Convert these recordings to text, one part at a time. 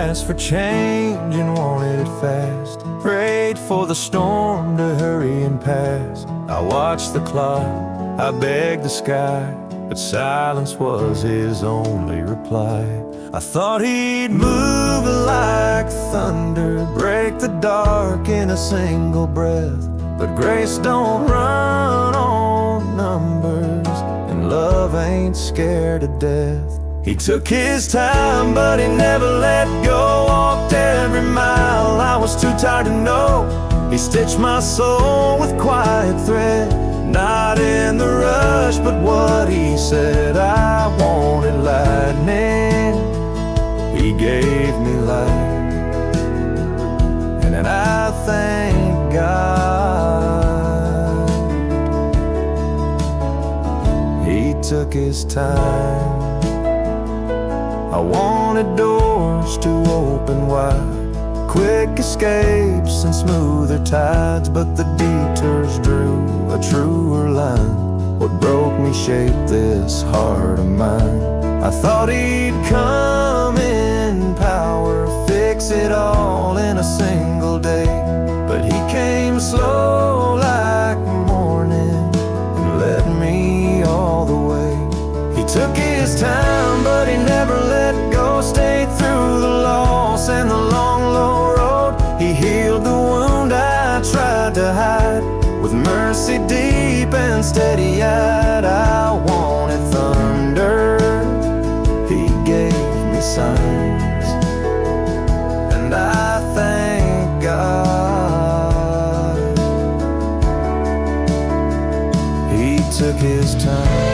asked for change and wanted it fast. Prayed for the storm to hurry and pass. I watched the clock, I begged the sky, but silence was his only reply. I thought he'd move like thunder, break the dark in a single breath. But grace don't run on numbers, and love ain't scared of death. He took his time, but he never let go. Walked every mile, I was too tired to know. He stitched my soul with quiet thread, not in the rush, but what he said. I wanted lightning, he gave me light, and I thank God he took his time. I wanted doors to open wide, quick escapes and smoother tides, but the detours drew a truer line. What broke me shaped this heart of mine. I thought he'd come in power, fix it all in a single day, but he came slow like morning and led me all the way. He took his time, but he never let go. Stayed through the loss and the long, low road. He healed the wound I tried to hide, with mercy deep and steady-eyed. I wanted thunder, he gave me signs, and I thank God he took his time.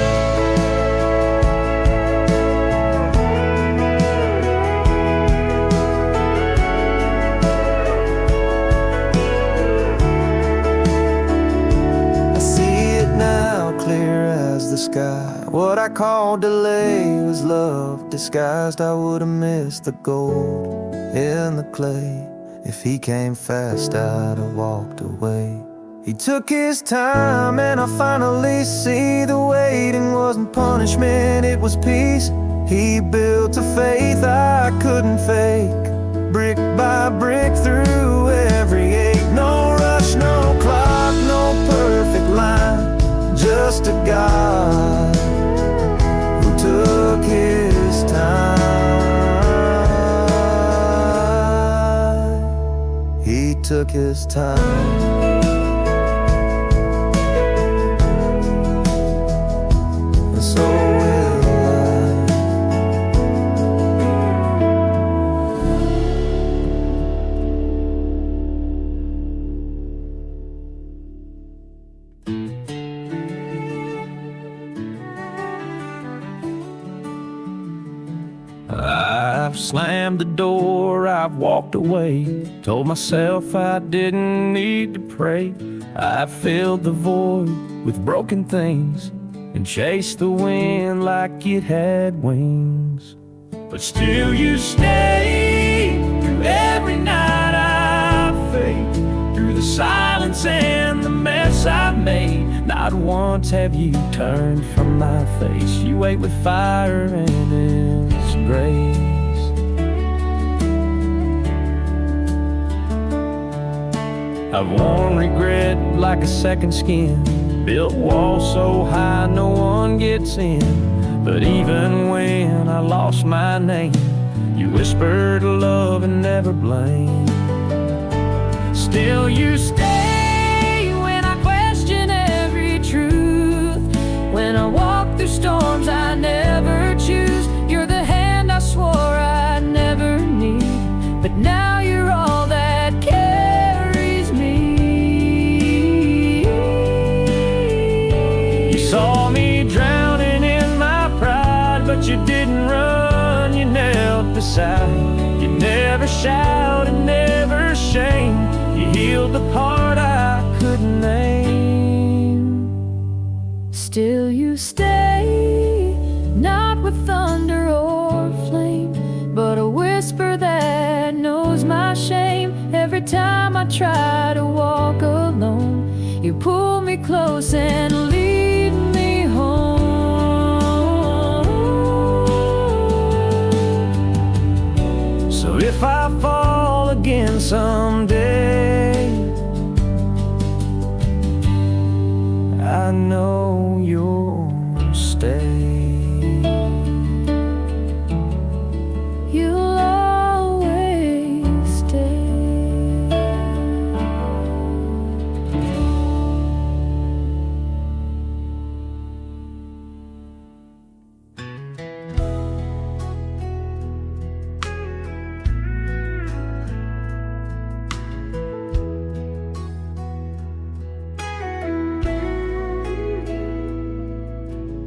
The sky, what I called delay was love disguised. I would've missed the gold in the clay. If he came fast, I'd have walked away. He took his time, and I finally see the waiting wasn't punishment, it was peace. He built a faith I couldn't fake, brick by brick through every ache. No rush, no clock, no perfect line, just a God who took his time. He took his time. And so will I've slammed the door, I've walked away, told myself I didn't need to pray. I filled the void with broken things and chased the wind like it had wings. But still you stay through every night I fade, through the silence and the mess I've made. Not once have you turned from my face. You wait with fire and its grace. I've worn regret like a second skin, built walls so high no one gets in. But even when I lost my name, you whispered love and never blame. Still you stay when I question every truth, when I walk through storms I never choose. You're the hand I swore I'd never need, but now you're all that carries me. You saw me drowning in my pride, but you didn't run, you knelt beside. You never shouted, never shamed. You healed the part I couldn't name. Still you stay, not with thunder or flame, but a whisper that knows my shame. Every time I try to walk alone, you pull me close and lead me home. So if I fall again someday, I know you'll stay. You'll always stay.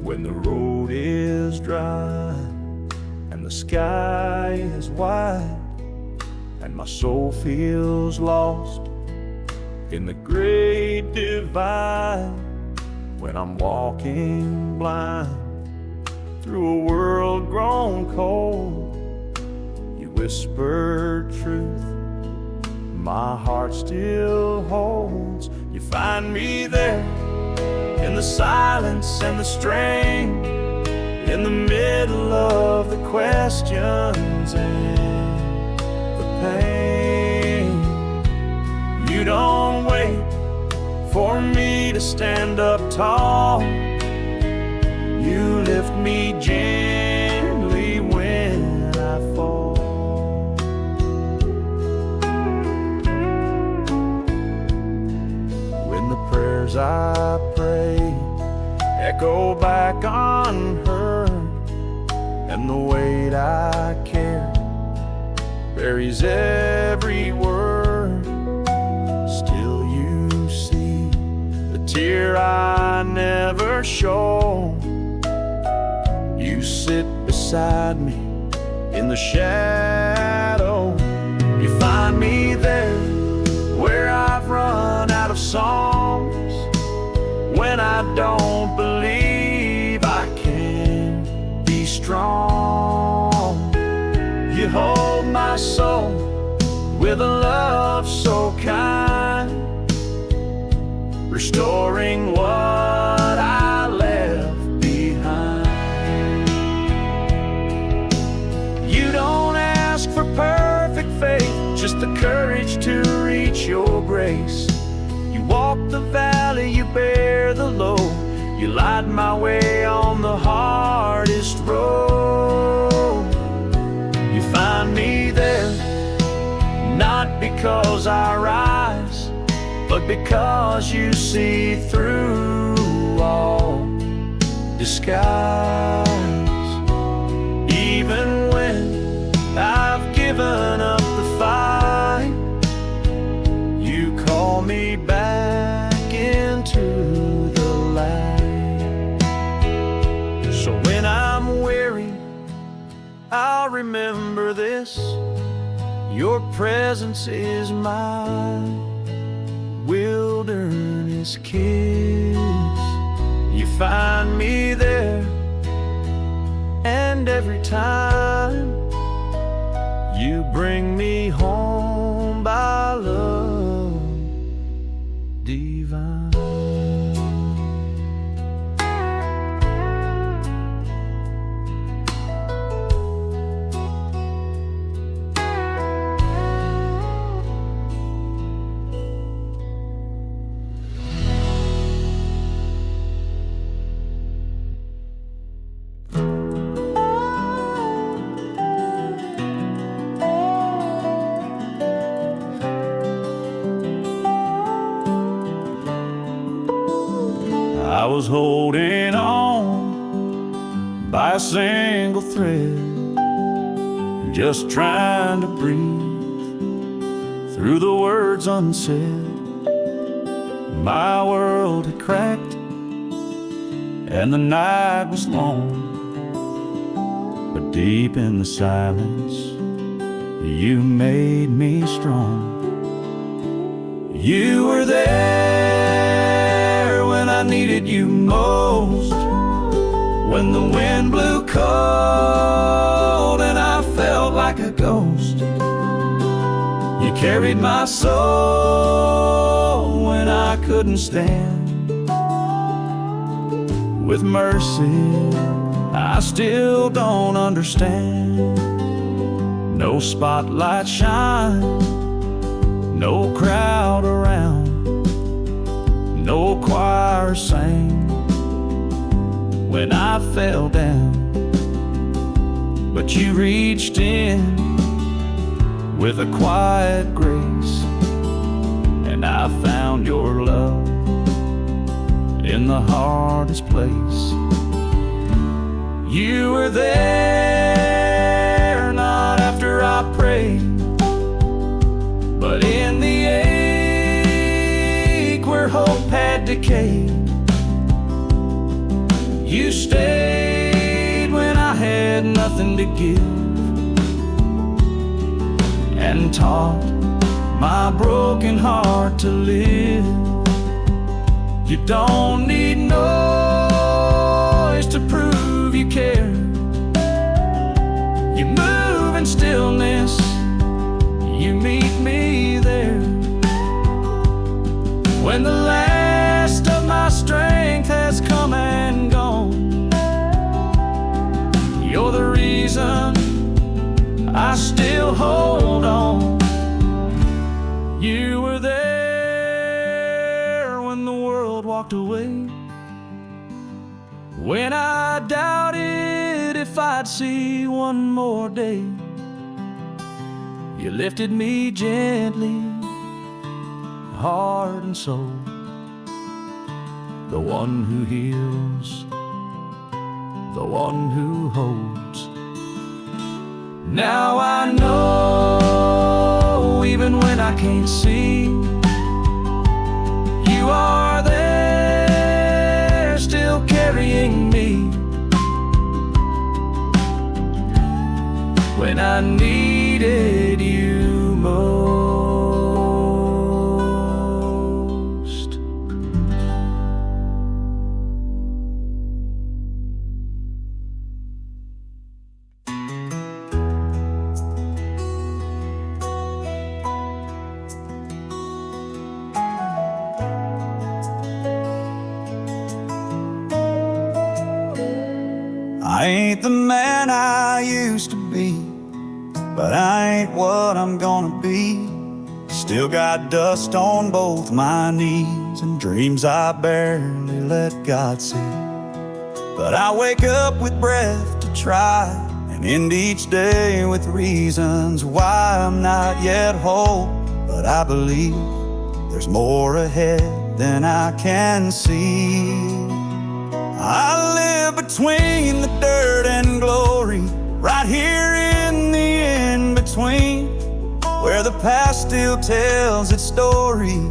When the road is dry and the sky is wide and my soul feels lost in the great divide, when I'm walking blind through a world grown cold, you whisper truth my heart still holds. You find me there in the silence and the strain, in the middle of the questions and the pain. You don't wait for me to stand up tall. You lift me gently when I fall. When the prayers I pray echo back unheard, and the weight I carry buries every word, still you see the tear I never show. You sit beside me in the shadow. You find me there where I've run out of songs, when I don't believe I can be strong. You hold my soul with a love so kind, restoring what I left behind. You don't ask for perfect faith, just the courage to reach your grace. You walk the valley, you bear the load, you light my way on the hardest road. You find me there, not because I rise, but because you see through all disguise. Even when I've given up the fight, you call me back into the light. So when I'm weary, I'll remember this: your presence is my wilderness kiss. You find me there, and every time you bring me home by love divine. I was holding on by a single thread, just trying to breathe through the words unsaid. My world had cracked and the night was long, but deep in the silence you made me strong. You were there when I needed you most, when the wind blew cold and I felt like a ghost. You carried my soul when I couldn't stand. With mercy I still don't understand. No spotlight shine, no crowd around, no choir sang when I fell down. But you reached in with a quiet grace, and I found your love in the hardest place. You were there, not after I prayed, but in the ache where hope had decayed. You stayed when I had nothing to give, and taught my broken heart to live. You don't need noise to prove you care. You move in stillness, you meet me there. When the last of my strength has come and gone, you're the reason I still hold on. You were there when the world walked away, when I doubted if I'd see one more day. You lifted me gently, heart and soul. The one who heals, the one who holds. Now I know, even when I can't see, you are there, still carrying me. When I needed you most. I ain't the man I used to be, but I ain't what I'm gonna be. Still got dust on both my knees and dreams I barely let God see. But I wake up with breath to try and end each day with reasons why I'm not yet whole. But I believe there's more ahead than I can see. I live between the dirt and glory, right here in the in-between, where the past still tells its story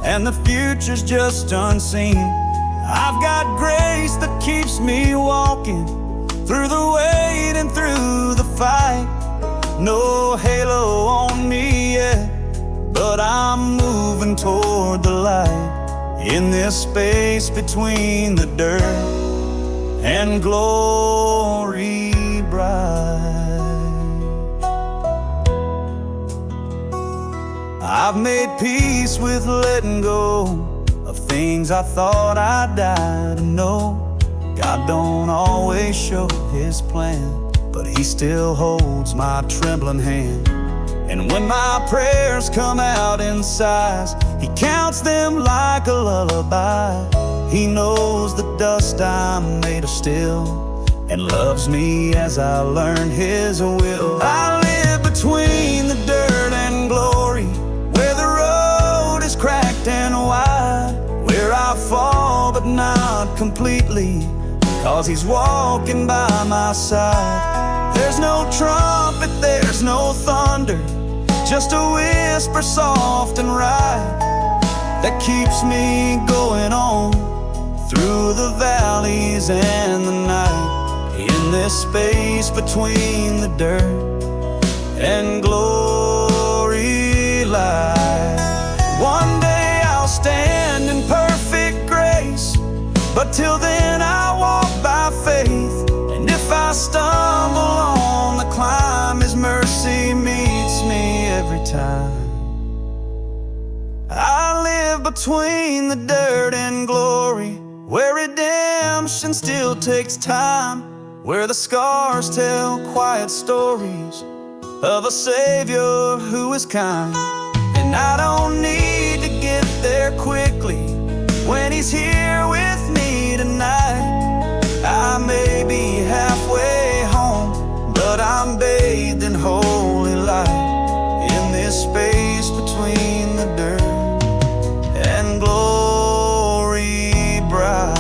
and the future's just unseen. I've got grace that keeps me walking through the wait and through the fight. No halo on me yet, but I'm moving toward the light. In this space between the dirt and glory bright, I've made peace with letting go of things I thought I'd die to know. God don't always show His plan, but He still holds my trembling hand. And when my prayers come out in sighs, He counts them like a lullaby. He knows the dust I'm made of still, and loves me as I learn His will. I live between the dirt and glory, where the road is cracked and wide, where I fall but not completely, because He's walking by my side. There's no trumpet, there's no thunder, just a whisper soft and right that keeps me going on through the valleys and the night. In this space between the dirt and glory light, one day I'll stand in perfect grace, but till then I walk by faith. And if I stumble on the climb, His mercy meets me every time. I live between the dirt and glory, where redemption still takes time, where the scars tell quiet stories of a Savior who is kind. And I don't need to get there quickly when He's here with me tonight. I may be halfway home, but I'm bathed in holy light, in this space between the dirt and glory bright.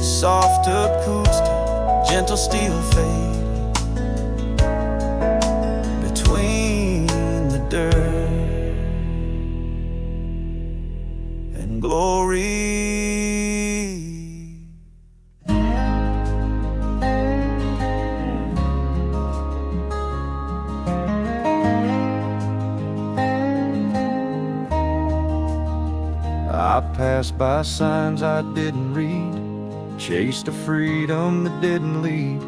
Soft acoustic, gentle steel fade between the dirt and glory. I passed by signs I didn't read, chased a freedom that didn't lead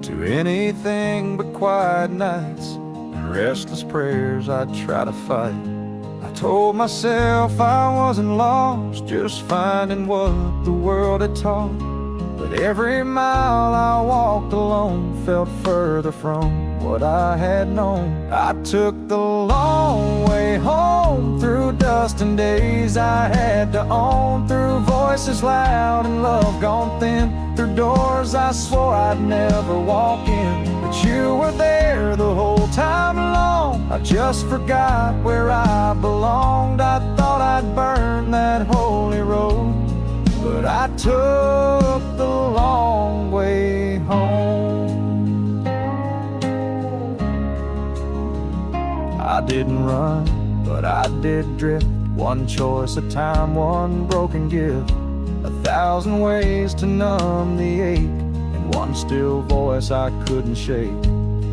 to anything but quiet nights and restless prayers I'd try to fight. I told myself I wasn't lost, just finding what the world had taught. But every mile I walked alone felt further from what I had known. I took the long way home through dust and days I had to own, through voices loud and love gone thin, through doors I swore I'd never walk in. But you were there the whole time long. I just forgot where I belonged. I thought I'd burn that holy road, but I took the long way home. I didn't run, but I did drift, one choice at a time, one broken gift, 1,000 ways to numb the ache, and one still voice I couldn't shake.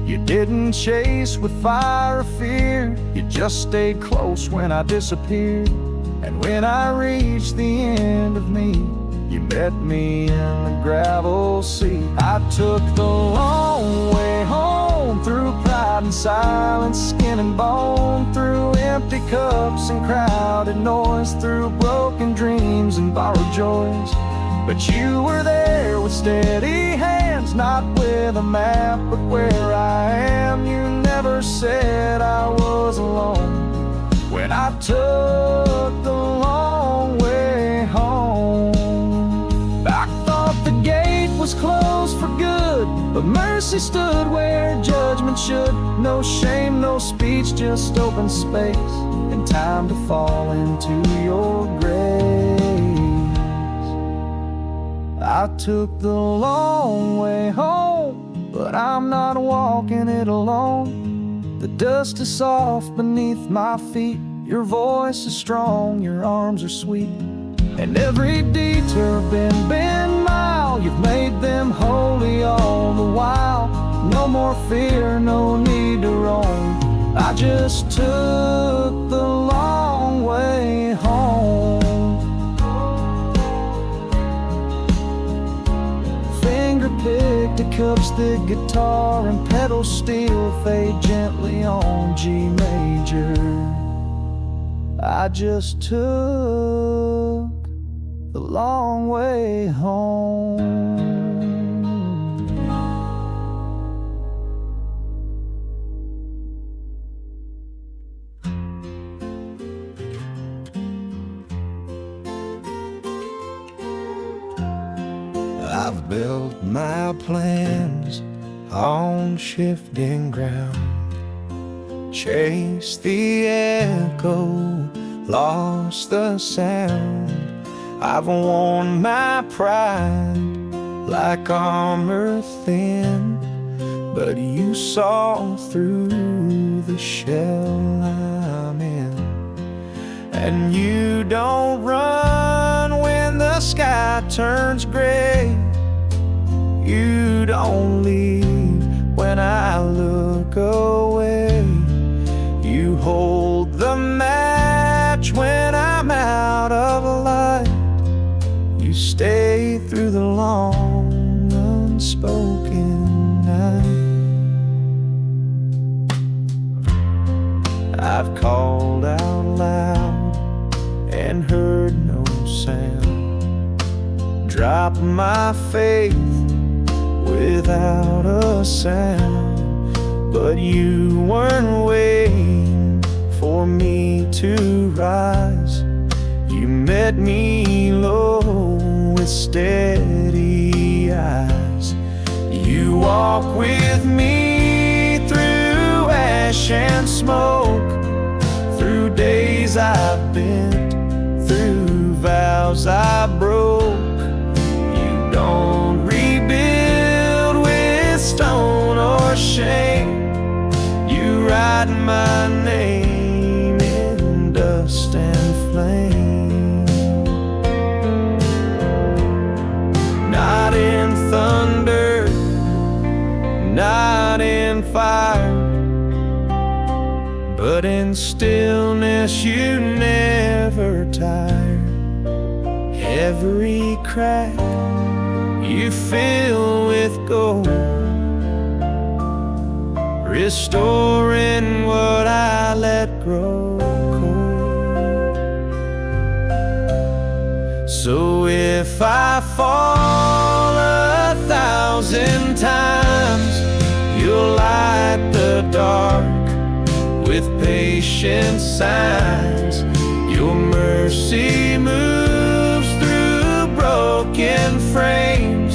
You didn't chase with fire or fear, you just stayed close when I disappeared. And when I reached the end of me, you met me in the gravel sea. I took the long way home, through pride and silence, skin and bone, through empty cups and crowded noise, through broken dreams and borrowed joys. But you were there with steady hands, not with a map, but where I am. You never said I was alone when I took the long way home. I thought the gate was closed for good, but mercy stood where judgment should. No shame, no speech, just open space and time to fall into your grace. I took the long way home, but I'm not walking it alone. The dust is soft beneath my feet, your voice is strong, your arms are sweet. And every detour, bend mile, you've made them holy all the while. No more fear, no need to roam, I just took the long way home. Finger-picked acoustic guitar and pedals still fade gently on G major. I just took the long way home. I've built my plans on shifting ground, chased the echo, lost the sound. I've worn my pride like armor thin, but you saw through the shell I'm in. And you don't run when the sky turns gray, you don't leave when I look away. You hold the match when I'm out of light, you stay through the long unspoken night. I've called out loud and heard no sound, dropped my faith without a sound. But you weren't waiting for me to rise. You met me low with steady eyes. You walk with me through ash and smoke, through days I've bent, through vows I broke. You don't rebuild with stone or shame. You write my name in dust and flame. Not in thunder, not in fire, but in stillness you never tire. Every crack you fill with gold, restoring what I let grow cold. So if I fall 1,000 times, you'll light the dark with patient signs. Your mercy moves through broken frames,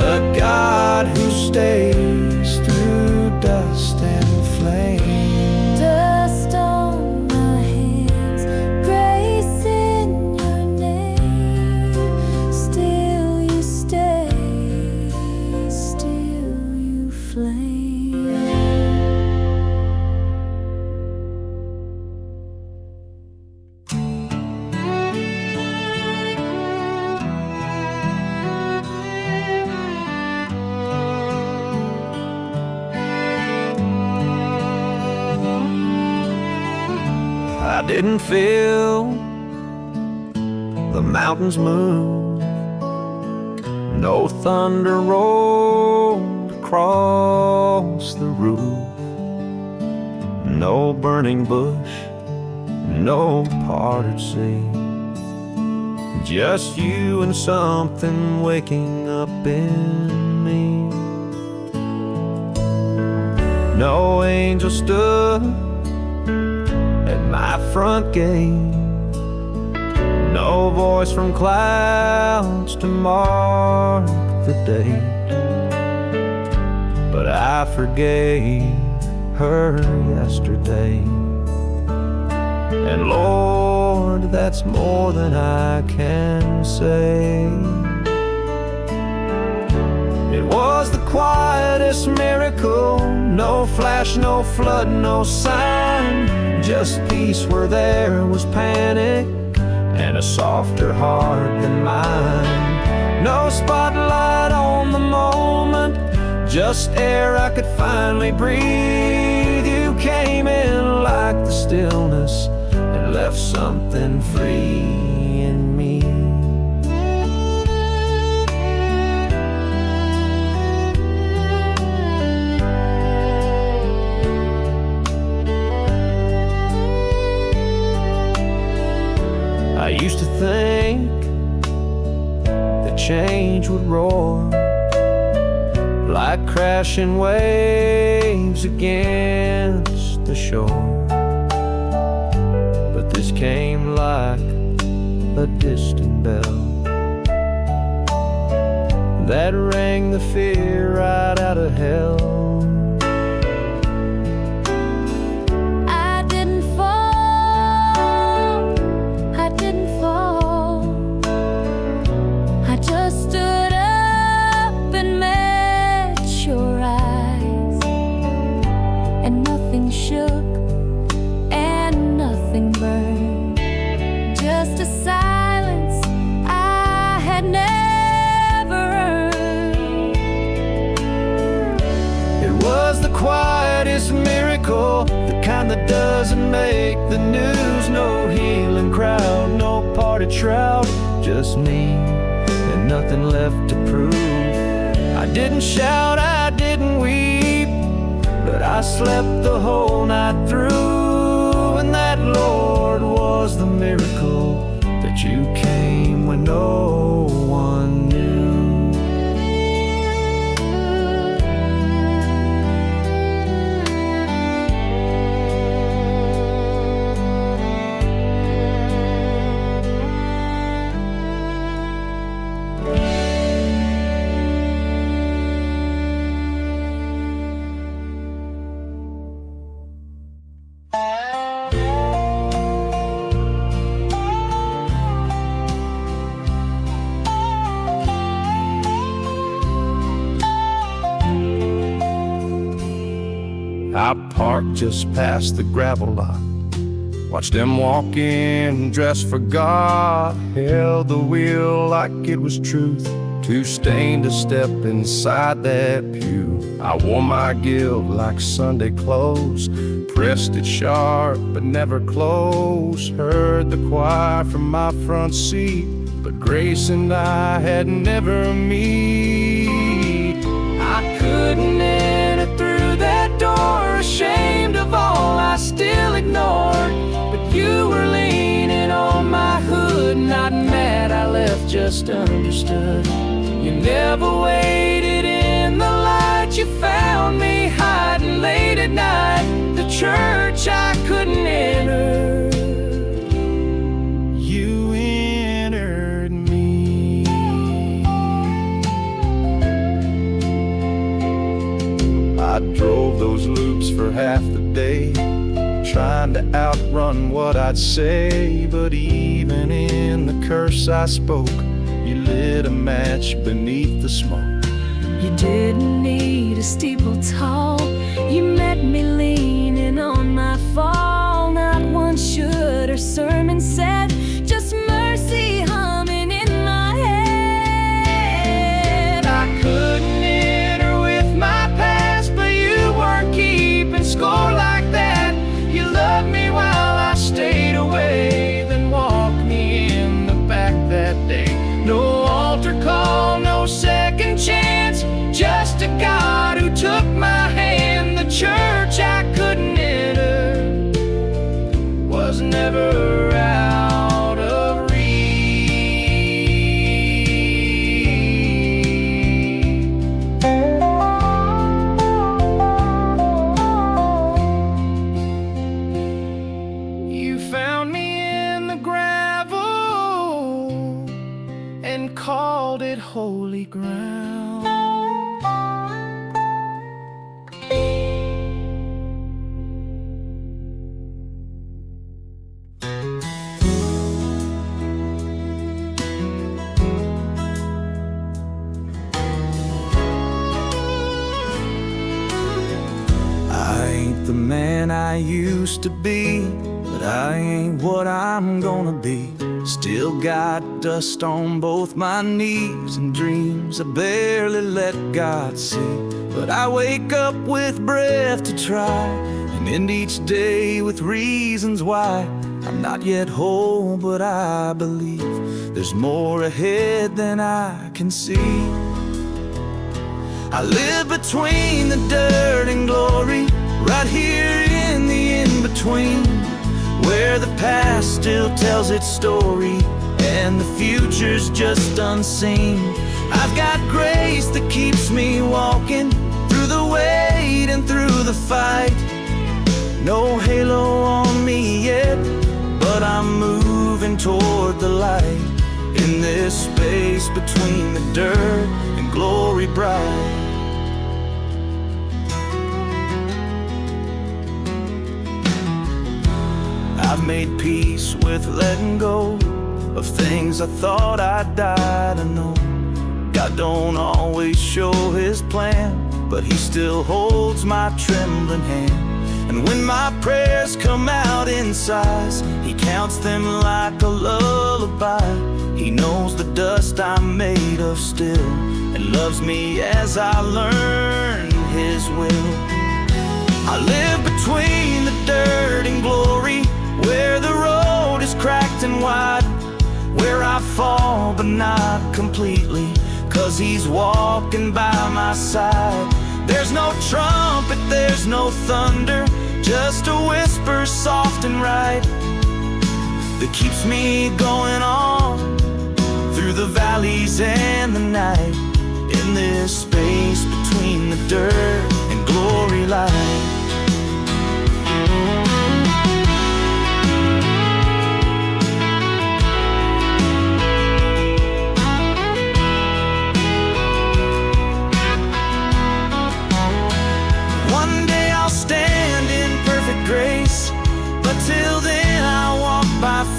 a God who stays through dust and flame. Dust on my hands, grace in your name. Still you stay, still you flame. I didn't feel the mountains move, no thunder rolled across the roof, no burning bush, no parted sea. Just you and something waking up in me. No angel stood at my front gate, no voice from clouds to mark the date. But I forgave her yesterday, and Lord, that's more than I can say. It was the quietest miracle, no flash, no flood, no sign, just peace where there was panic and a softer heart than mine. No spotlight on the moment, just air I could finally breathe. You came in like the stillness and left something free in me. I used to think that change would roar like crashing waves against the shore, but this came like a distant bell that rang the fear right out of hell. Quietest miracle, the kind that doesn't make the news. No healing crowd, no parted shroud, just me and nothing left to prove. I didn't shout, I didn't weep, but I slept the whole night through. And that, Lord, was the miracle that you came when no one knew. I parked just past the gravel lot, watched them walk in dressed for God, held the wheel like it was truth, too stained to step inside that pew. I wore my guilt like Sunday clothes, pressed it sharp but never close, heard the choir from my front seat, but Grace and I had never meet. I couldn't enter through that door, ashamed of all I still ignored, but you were leaning on my hood, not mad I left, just understood. You never waited in the light, you found me hiding late at night, the church I couldn't enter, you entered me. I drove those loops for half the day, trying to outrun what I'd say, but even in the curse I spoke, you lit a match beneath the smoke. You didn't need a steeple tall, you met me leaning on my fall. Not one should or sermon said, just mercy humming in my head. I couldn't enter with my past, but you weren't keeping score like that. You loved me while I stayed away, then walked me in the back that day. No altar call, no second chance, just a God who took my hand. The church I couldn't enter was never out of reach. You found me in the gravel and called it holy ground. I ain't the man I used to be, but I ain't what I'm gonna be. Still got dust on both my knees and dreams I barely let God see. But I wake up with breath to try and end each day with reasons why. I'm not yet whole, but I believe there's more ahead than I can see. I live between the dirt and glory, right here in the in-between, where the past still tells its story and the future's just unseen. I've got grace that keeps me walking through the weight and through the fight. No halo on me yet, but I'm moving toward the light, in this space between the dirt and glory bright. I've made peace with letting go of things I thought I'd die to know. God don't always show his plan, but he still holds my trembling hand. And when my prayers come out in sighs, he counts them like a lullaby. He knows the dust I'm made of still, and loves me as I learn his will. I live between the dirt and glory, where the road is cracked and wide, where I fall but not completely, 'cause he's walking by my side. There's no trumpet, there's no thunder, just a whisper soft and right, that keeps me going on through the valleys and the night, in this space between the dirt and glory light.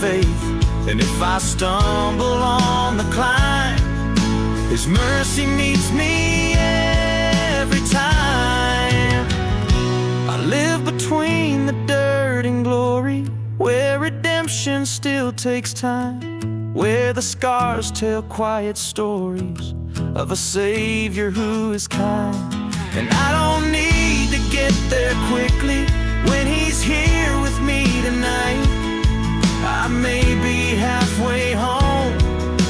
Faith, and if I stumble on the climb, his mercy meets me every time. I between the dirt and glory, where redemption still takes time, where the scars tell quiet stories of a Savior who is kind. And I don't need to get there quickly when He's here with me tonight. I may be halfway home,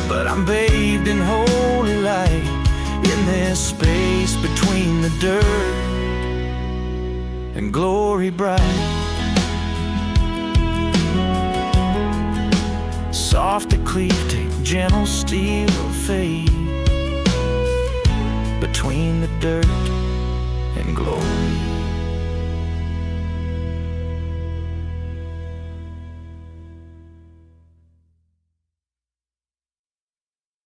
but I'm bathed in holy light, in this space between the dirt and glory bright. Soft eclectic, gentle steel of faith, between the dirt and glory.